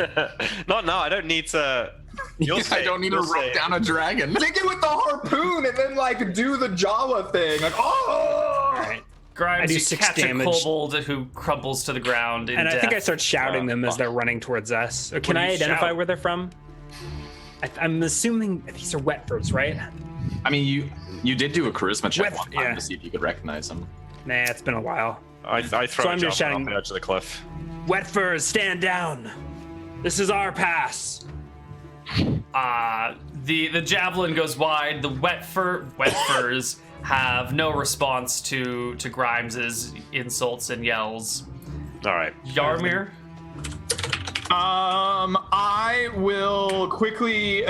Not now. I don't need to. You'll I don't need to rope down a dragon. Dig it with the harpoon and then like do the Jawa thing. Like, oh! All right. Grimes, I do you 6 catch damage. a kobold who crumbles to the ground in And I think I death. start shouting them as they're running towards us. Or can do I you identify shout? where they're from? I'm assuming these are wet furs, right? I mean, you did do a charisma check With- one time yeah. to see if you could recognize them. Nah, it's been a while. I throw So a I'm just javelin shouting- off the edge of the cliff. Wet furs, stand down. This is our pass. The javelin goes wide. The wet furs have no response to Grimes's insults and yells. All right. Yarmir, I will quickly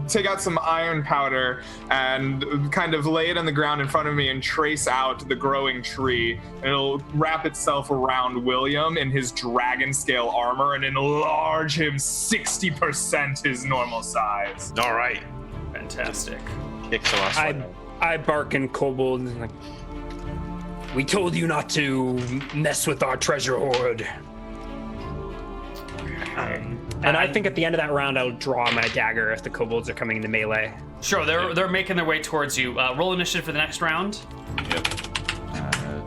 take out some iron powder and kind of lay it on the ground in front of me and trace out the growing tree. It'll wrap itself around William in his dragon scale armor and enlarge him 60% his normal size. All right. fantastic. Kick the last one. I bark in kobold and like, we told you not to mess with our treasure hoard. And I think at the end of that round, I'll draw my dagger if the kobolds are coming into melee. Sure, they're making their way towards you. Roll initiative for the next round. Yep.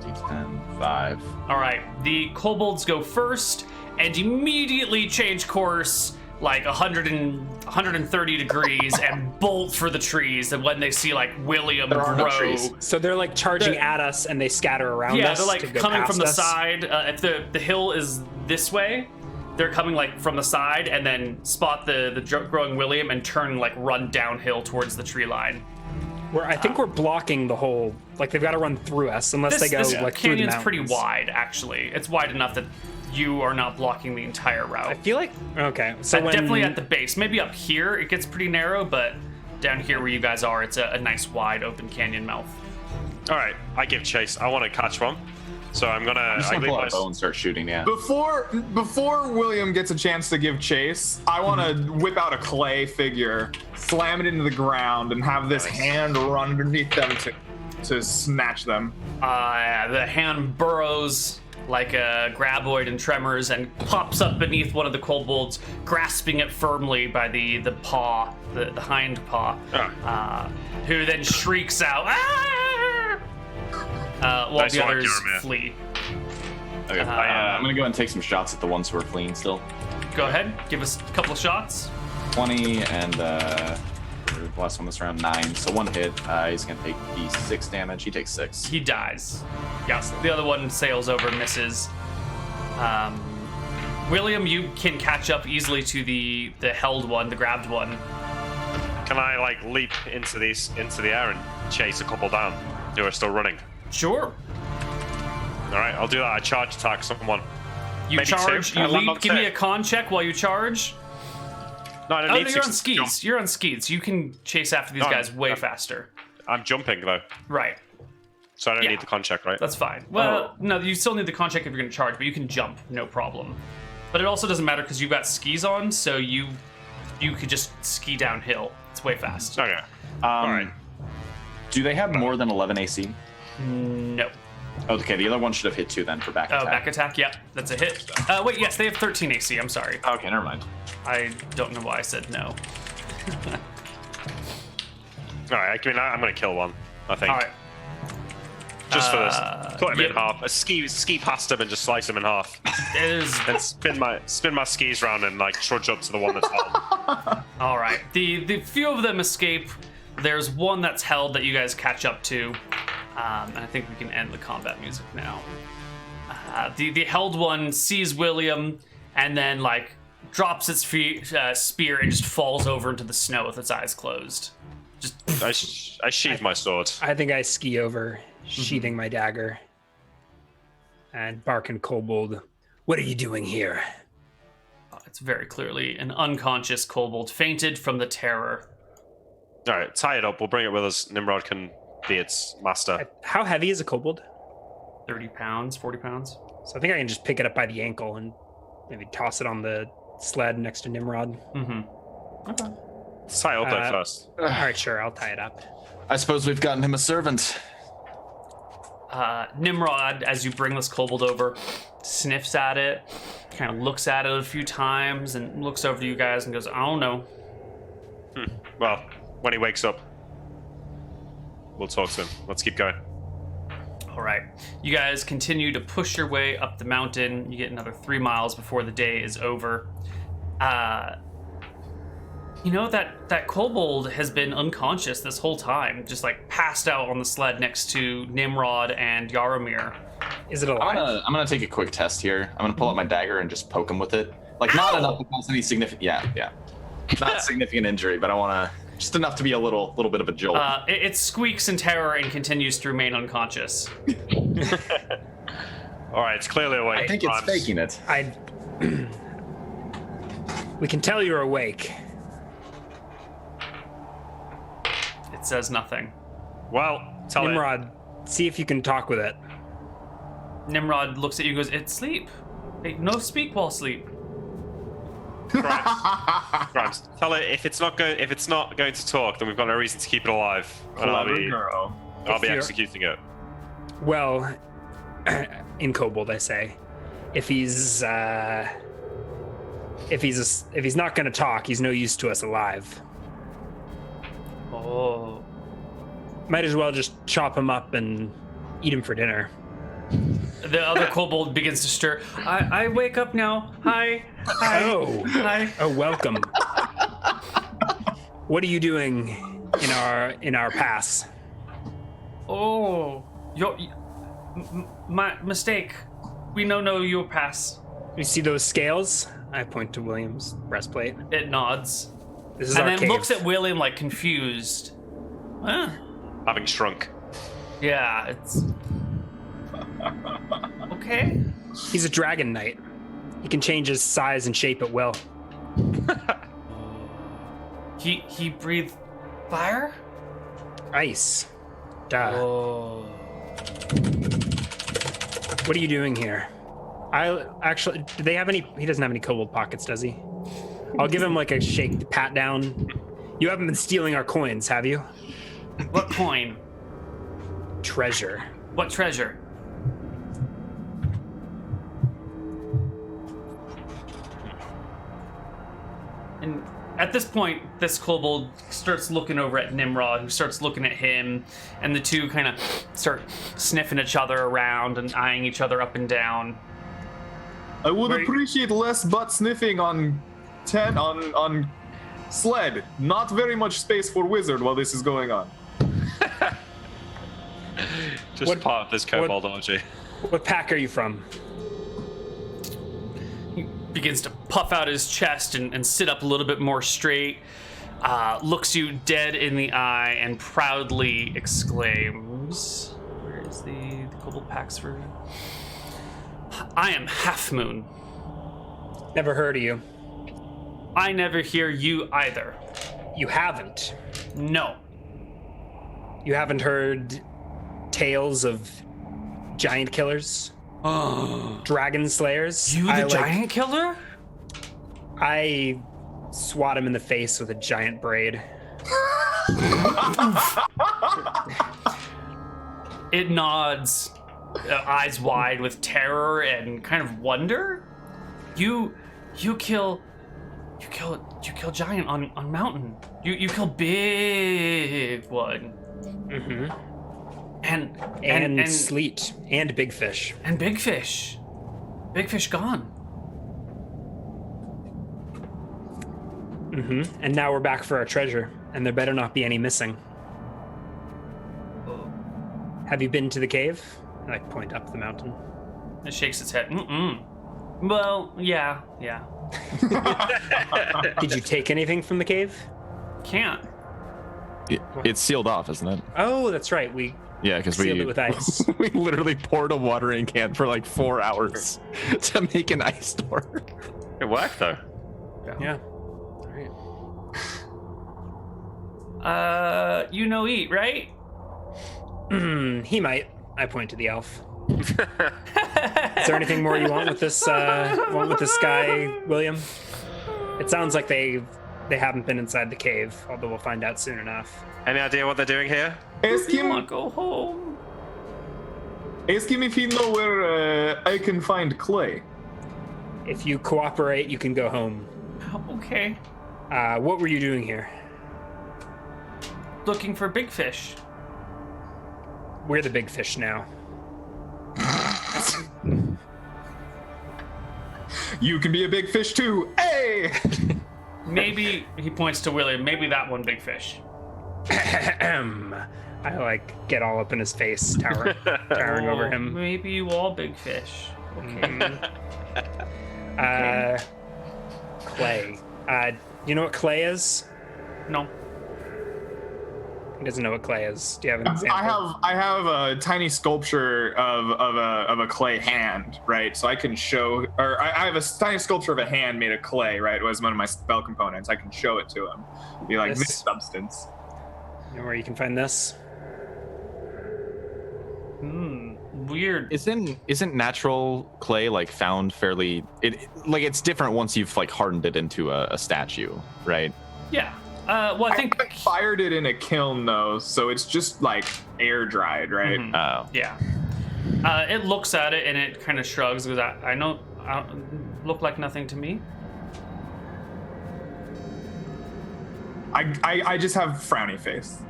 D10, 5. All right, the kobolds go first and immediately change course like 130 degrees and bolt for the trees. And when they see like William There are no grow, trees. So they're like charging They're- at us and they scatter around yeah, us. they're to like go coming past from the us. side. If the hill is this way, they're coming like from the side and then spot the growing William and turn like run downhill towards the tree line. I think we're blocking the whole. Like they've got to run through us unless they go This like through the canyon's mountains. pretty wide, actually. It's wide enough that you are not blocking the entire route. I feel like okay. So Definitely at the base. Maybe up here it gets pretty narrow, but down here where you guys are, it's a nice wide open canyon mouth. All right, I give chase. I want to catch one, so I'm gonna. I'm just gonna pull out a bow and start shooting. Yeah. Before William gets a chance to give chase, I want to whip out a clay figure, slam it into the ground, and have this hand run underneath them to snatch them. The hand burrows like a graboid in Tremors and pops up beneath one of the kobolds, grasping it firmly by the paw, the hind paw, who then shrieks out, "Ah!" While Nice the one, others Jeremiah. flee. Okay. I'm gonna go and take some shots at the ones who are fleeing still. Go ahead, give us a couple of shots. 20 and the last one this round 9. So one hit. He's gonna take D6 damage. He takes 6. He dies. Yes, the other one sails over and misses. William, you can catch up easily to the held one, the grabbed one. Can I like leap into the air and chase a couple down who are still running? Sure. All right, I'll do that. I charge attack someone. You Maybe charge, two. you I land on leap. Give me two. a con check while you charge. No, I don't Oh, need no, to. you're on skis. Jump. You're on skis. You can chase after these No, guys way I'm- faster. I'm jumping though, Right. so I don't Yeah. need the con check, right? That's fine. Well, no, you still need the con check if you're going to charge, but you can jump, no problem. But it also doesn't matter because you've got skis on, so you could just ski downhill. It's way fast. Okay. Right. Do they have more than 11 AC? No. Okay, the other one should have hit 2 then for back attack. Oh, back attack. Yep, that's a hit. Wait, yes, they have 13 AC. I'm sorry. Okay, never mind. I don't know why I said no. All right. I mean, I'm gonna kill one. I think. All right. Just for this, cut him in yeah. half. A ski past him and just slice him in half. It is And spin my skis round and like trudge up to the one that's held. all right. The few of them escape. There's one that's held that you guys catch up to, and I think we can end the combat music now. The held one sees William and then like drops its spear and just falls over into the snow with its eyes closed. Just I sheathe my sword. I think I ski over, sheathing my dagger, and bark and Kobold. What are you doing here? it's very clearly an unconscious kobold fainted from the terror. All right, tie it up. We'll bring it with us. Nimrod can be its master. How heavy is a kobold? 30 pounds, 40 pounds. So I think I can just pick it up by the ankle and maybe toss it on the sled next to Nimrod. Okay. Let's tie it up though first. All right, sure, I'll tie it up. I suppose we've gotten him a servant. Nimrod, as you bring this kobold over, sniffs at it, kind of looks at it a few times, and looks over to you guys and goes, I don't know. Well, when he wakes up, we'll talk to him. Let's keep going. All right. You guys continue to push your way up the mountain. You get another 3 miles before the day is over. You know, that kobold has been unconscious this whole time, just like passed out on the sled next to Nimrod and Yaromir. Is it alive? I'm gonna take a quick test here. I'm gonna pull out my dagger and just poke him with it. Like not enough to cause any significant. Yeah. Not significant injury, but I want to just enough to be a little bit of a jolt. It squeaks in terror and continues to remain unconscious. All right, it's clearly awake. I think it's faking it. We can tell you're awake. It says nothing. Well, tell it. Nimrod, see if you can talk with it. Nimrod looks at you and goes, it's sleep. Hey, no speak while sleep. Grimes, tell it if it's not going to talk, then we've got no reason to keep it alive. And I'll Clever be girl. If you're- executing it. Well, in Kobold, I say, if he's not going to talk, he's no use to us alive. Oh. Might as well just chop him up and eat him for dinner. The other kobold begins to stir. I wake up now. Hi. Oh, Hi. oh, welcome. What are you doing in our pass? Oh. My mistake. We know your pass. You see those scales? I point to William's breastplate. It nods. This is And our then cave. looks at William like confused. Huh? having shrunk. Yeah, it's okay. He's a dragon knight. He can change his size and shape at will. He breathed fire. Ice. Duh. Oh. What are you doing here? I actually, do they have any? He doesn't have any kobold pockets, does he? I'll give him like a shake, pat down. You haven't been stealing our coins, have you? What coin? Treasure. What treasure? And at this point, this kobold starts looking over at Nimrod, who starts looking at him, and the two kind of start sniffing each other around and eyeing each other up and down. I would appreciate less butt sniffing on sled. Not very much space for wizard while this is going on. Just part of this kobold orgy. What pack are you from? He begins to puff out his chest and sit up a little bit more straight, looks you dead in the eye, and proudly exclaims, where is the kobold pack's version? I am Half Moon. Never heard of you. I never hear you either. You haven't. No. You haven't heard tales of giant killers? Dragon slayers? You the giant killer? I swat him in the face with a giant braid. It nods, eyes wide with terror and kind of wonder. You kill giant on mountain. You kill big one. Mm-hmm. And sleet and big fish. And big fish. Big fish gone. Mm-hmm. And now we're back for our treasure, and there better not be any missing. Have you been to the cave? I point up the mountain. It shakes its head. Well, yeah. Did you take anything from the cave? Can't. It's sealed off, isn't it? Oh, that's right. We because sealed it with ice. we literally poured a watering can for like 4 hours to make an ice door. It worked though. Yeah. Eat, right? He might. I point to the elf. Is there anything more you want with this guy, William? It sounds like they haven't been inside the cave, although we'll find out soon enough. Any idea what they're doing here? Ask You him, want to go home? ask him if he know where I can find clay. If you cooperate, you can go home. Okay. What were you doing here? Looking for big fish. We're the big fish now. You can be a big fish too. Hey! Maybe, he points to William, maybe that one big fish. I get all up in his face, towering over him. Maybe you all big fish. Okay. Clay. You know what clay is? No. He doesn't know what clay is. Do you have an example? I have a tiny sculpture of a clay hand, right? So I can show, or I have a tiny sculpture of a hand made of clay, right? It was one of my spell components. I can show it to him. Be like, this substance. You know where you can find this? Weird. Isn't natural clay like found fairly? It's different once you've like hardened it into a statue, right? Yeah. Well, I think I fired it in a kiln though, so it's just like air dried, right? Mhm. Oh. Yeah. It looks at it and it kind of shrugs because I know look like nothing to me. I just have frowny face.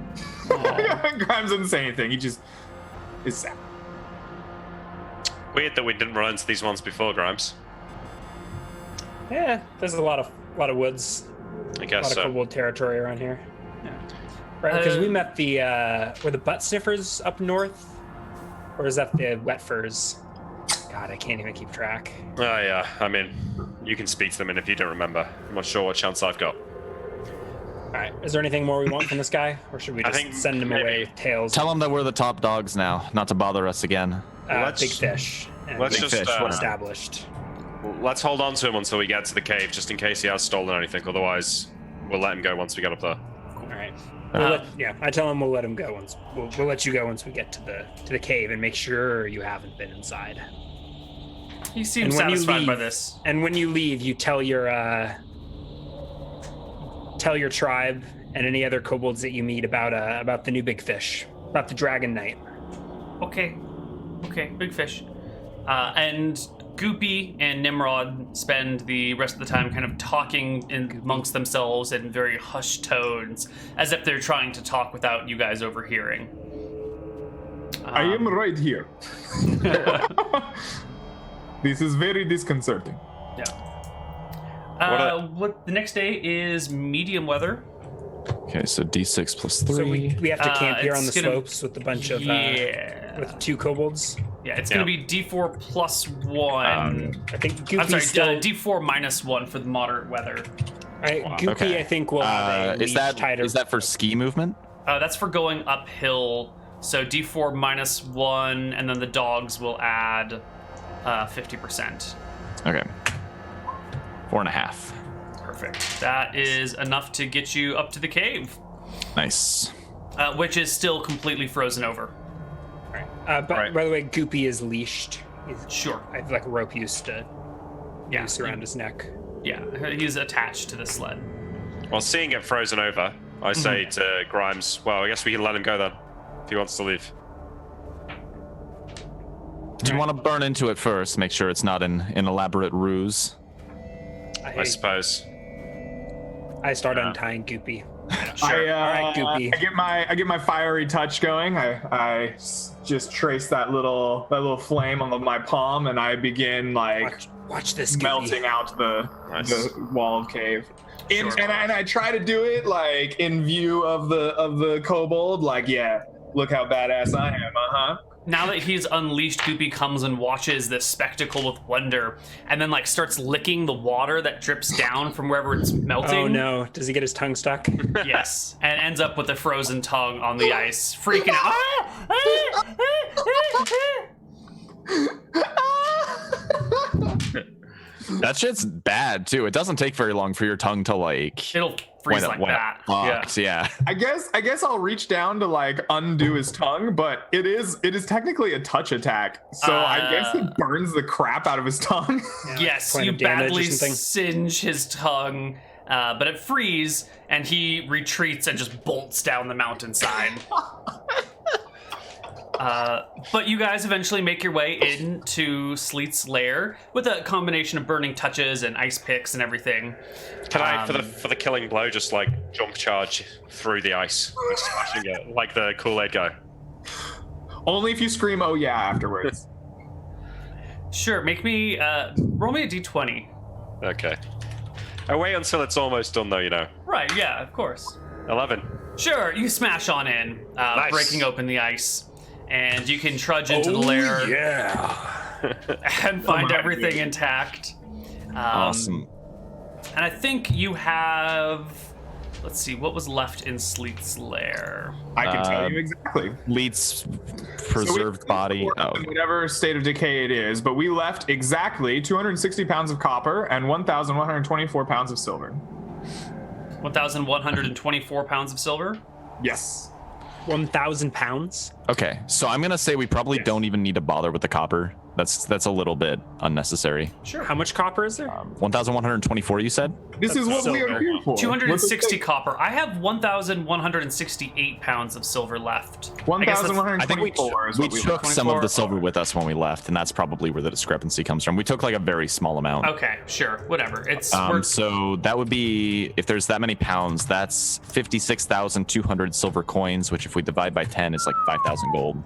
Grimes doesn't say anything. He just is sad. Weird that we didn't run into these ones before, Grimes. Yeah, there's a lot of woods. I A guess lot of so. kobold territory around here. Yeah. Right, because we met were the butt sniffers up north? Or is that the wet furs? God, I can't even keep track. Oh, yeah. I mean, you can speak to them, and if you don't remember, I'm not sure what chance I've got. All right. Is there anything more we want from this guy, or should we just send him away with tails? Tell him that we're the top dogs now, not to bother us again. Big fish. Let's just established. Let's hold on to him until we get to the cave, just in case he has stolen anything. Otherwise, we'll let him go once we get up there. All right. I tell him we'll let him go once. We'll let you go once we get to the cave and make sure you haven't been inside. He seems satisfied by this. And when you leave, you tell your tribe and any other kobolds that you meet about the new big fish, about the Dragon Knight. Okay, big fish. And Goopy and Nimrod spend the rest of the time kind of talking amongst themselves in very hushed tones, as if they're trying to talk without you guys overhearing. I am right here. This is very disconcerting. Yeah. What the next day is medium weather. Okay, so D6 plus 3. So we have to camp here on the slopes with a bunch of with 2 kobolds. Yeah, it's gonna be D4 plus 1. I think Goopy D4 minus 1 for the moderate weather. Goopy, I think will have a is that for ski movement? That's for going uphill. So D4 minus 1, and then the dogs will add 50%. Okay. 4.5. Perfect. That is enough to get you up to the cave. Nice. Which is still completely frozen over. Right. By the way, Goopy is leashed. Sure. I have like a rope used to noose around his neck. Yeah, he's attached to the sled. Well, seeing it frozen over, I say to Grimes, well, I guess we can let him go then, if he wants to leave. Do you want to burn into it first? Make sure it's not an elaborate ruse. I suppose. I start untying Goopy. Sure. All right, Goopy. I get my fiery touch going. I just trace that little flame on my palm, and I begin watch this, Goopy. melting out the wall of cave. And I try to do it like in view of the kobold. Like, yeah, look how badass I am. Now that he's unleashed, Goopy comes and watches this spectacle with wonder, and then starts licking the water that drips down from wherever it's melting. Oh no! Does he get his tongue stuck? Yes, and ends up with a frozen tongue on the ice, freaking out. That shit's bad too. It doesn't take very long for your tongue to It'll freeze like that. Yeah. I guess I'll reach down to undo his tongue, but it is technically a touch attack. So I guess it burns the crap out of his tongue. Yes, you badly singe his tongue, but it frees, and he retreats and just bolts down the mountainside. But you guys eventually make your way into Sleet's lair with a combination of burning touches and ice picks and everything. Can I, for the killing blow, just jump charge through the ice, just smashing it like the Kool-Aid guy? Only if you scream "oh yeah" afterwards. Sure, roll me a d20. Okay. I wait until it's almost done, though. Right? Yeah, of course. 11. Sure, you smash on in, Nice. breaking open the ice. And you can trudge into the lair and find everything intact. Awesome. And I think you have... Let's see, what was left in Sleet's lair? I can tell you exactly. Leet's preserved body. In whatever state of decay it is, but we left exactly 260 pounds of copper and 1,124 pounds of silver. 1,124 pounds of silver? Yes. 1,000 pounds? Okay, so I'm gonna say we probably don't even need to bother with the copper. That's a little bit unnecessary. Sure. How much copper is there? 1,124. You said? This is what we are here for. 260 copper. I have 1,168 pounds of silver left. 1,124 is we what we took some of the silver Okay. with us when we left, and that's probably where the discrepancy comes from. We took a very small amount. Okay, sure, whatever. It's So that would be, if there's that many pounds, that's 56,200 silver coins, which if we divide by 10 is 5,000 gold.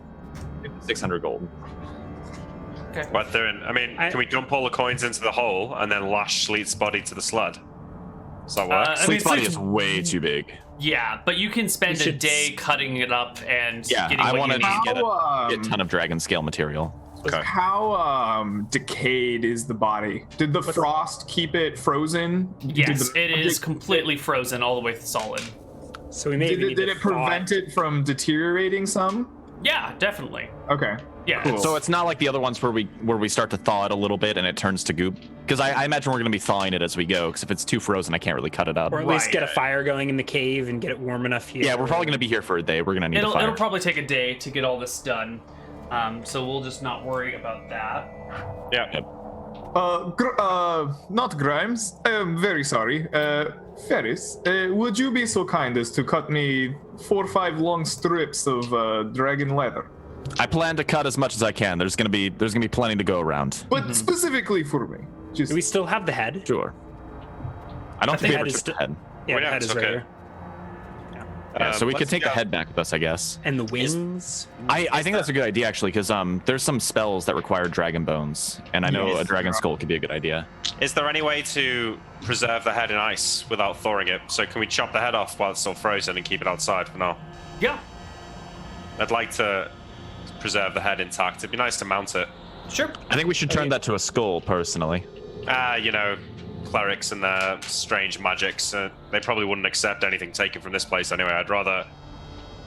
600 gold. okay. What doing? Can we dump all the coins into the hole and then lash Sleet's body to the sled? Does that work? Sleet's body is way too big. Yeah, but you can spend a day cutting it up and getting I what want you to need. get a ton of dragon scale material. Okay. How decayed is the body? Did the frost keep it frozen? Yes, it is completely frozen all the way solid. So we maybe Did it prevent it from deteriorating some? Yeah, definitely. Okay. Yeah. Cool. So it's not like the other ones where we start to thaw it a little bit and it turns to goop. Because I imagine we're going to be thawing it as we go. Because if it's too frozen, I can't really cut it out. Or at least get a fire going in the cave and get it warm enough here. Yeah, we're probably going to be here for a day. We're going to need a fire. It'll probably take a day to get all this done. So we'll just not worry about that. Yeah. Not Grimes. I am very sorry. Ferris, would you be so kind as to cut me 4 or 5 long strips of dragon leather? I plan to cut as much as I can. There's gonna be plenty to go around. But specifically for me. Just Do we still have the head? Sure. I don't think we ever took the head. Yeah, We the never head is took right it. here. Yeah, so we could let's take the go. head back with us, I guess. And the wings. I think that's a good idea actually, because there's some spells that require dragon bones, and I know a dragon skull could be a good idea. Is there any way to preserve the head in ice without thawing it? So can we chop the head off while it's still frozen and keep it outside for now? Yeah, I'd like to preserve the head intact. It'd be nice to mount it. sure. I think we should turn that to a skull, personally. You know, clerics and their strange magics, they probably wouldn't accept anything taken from this place anyway. I'd rather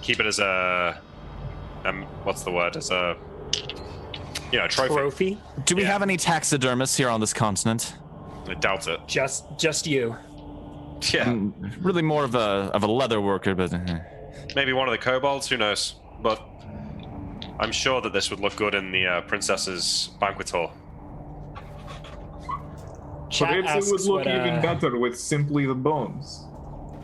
keep it as a, what's the word? As a, trophy. Do we have any taxidermists here on this continent? I doubt it. Just you. Yeah, Really more of a leather worker, but maybe one of the kobolds. Who knows? But I'm sure that this would look good in the princess's banquet hall. Chat perhaps it would asks look what, even better with simply the bones.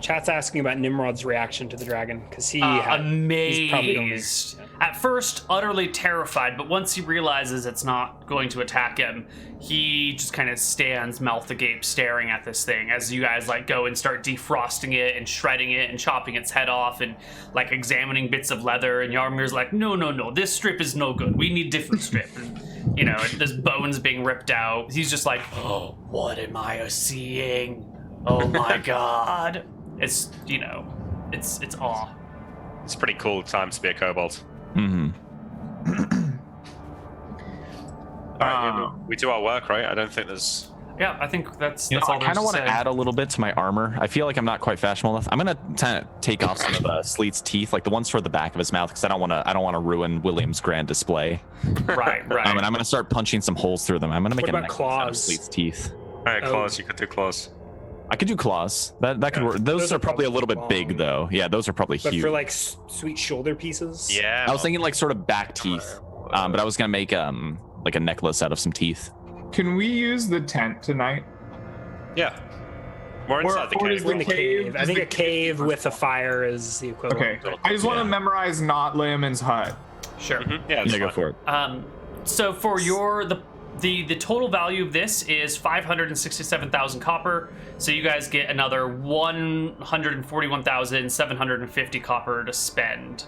Chat's asking about Nimrod's reaction to the dragon because he's probably Amazed. At first, utterly terrified, but once he realizes it's not going to attack him, he just kind of stands mouth agape staring at this thing as you guys go and start defrosting it and shredding it and chopping its head off and examining bits of leather. And Yarmir's like, no, this strip is no good. We need different strip. And, there's bones being ripped out. He's just like, oh, what am I seeing? Oh my god. It's it's awe. It's a pretty cool time to be a kobold. mm-hmm. All right, we do our work, right? I don't think there's. Yeah, I think that's I all kind of want to to add a little bit to my armor. I feel like I'm not quite fashionable enough. I'm gonna take off some of Sleet's teeth, like the ones toward the back of his mouth, because I don't want to ruin William's grand display. Right. And I'm gonna start punching some holes through them. I'm gonna make What a about necklace out of claws? Sleet's teeth. All right, claws. You could do claws. I could do claws. That could work. Those are probably a little bit big, long. though. Yeah, those are probably But huge. for sweet shoulder pieces. Yeah. I was thinking sort of back teeth, but I was gonna make a necklace out of some teeth. Can we use the tent tonight? Yeah. We're inside the or cave. is We're in the cave. Is I think the a cave with a fire is the equivalent. Okay. I just want to memorize not Layman's hut. Sure. Yeah, it's Yeah, go fine. for it. So for the total value of this is 567,000 copper. So you guys get another 141,750 copper to spend.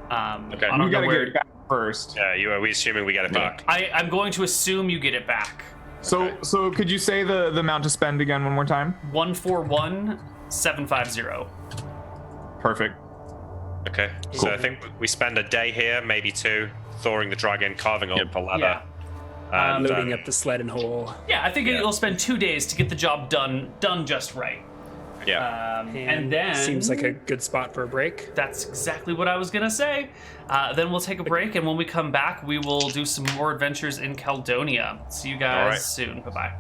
Okay. I We don't know gotta where. get it back first. Yeah, are we assuming we get it back? I'm going to assume you get it back. So could you say the amount to spend again one more time? 141,750. Perfect. Okay. So I think we spend a day here, maybe 2, thawing the dragon, carving up the leather. Yeah. And, Loading up the sled and hole. Yeah, I think it'll spend 2 days to get the job done just right. yeah. And then Seems like a good spot for a break. that's exactly what I was gonna say. Then we'll take a break, and when we come back, we will do some more adventures in Caledonia. See you guys All right. soon. Bye bye.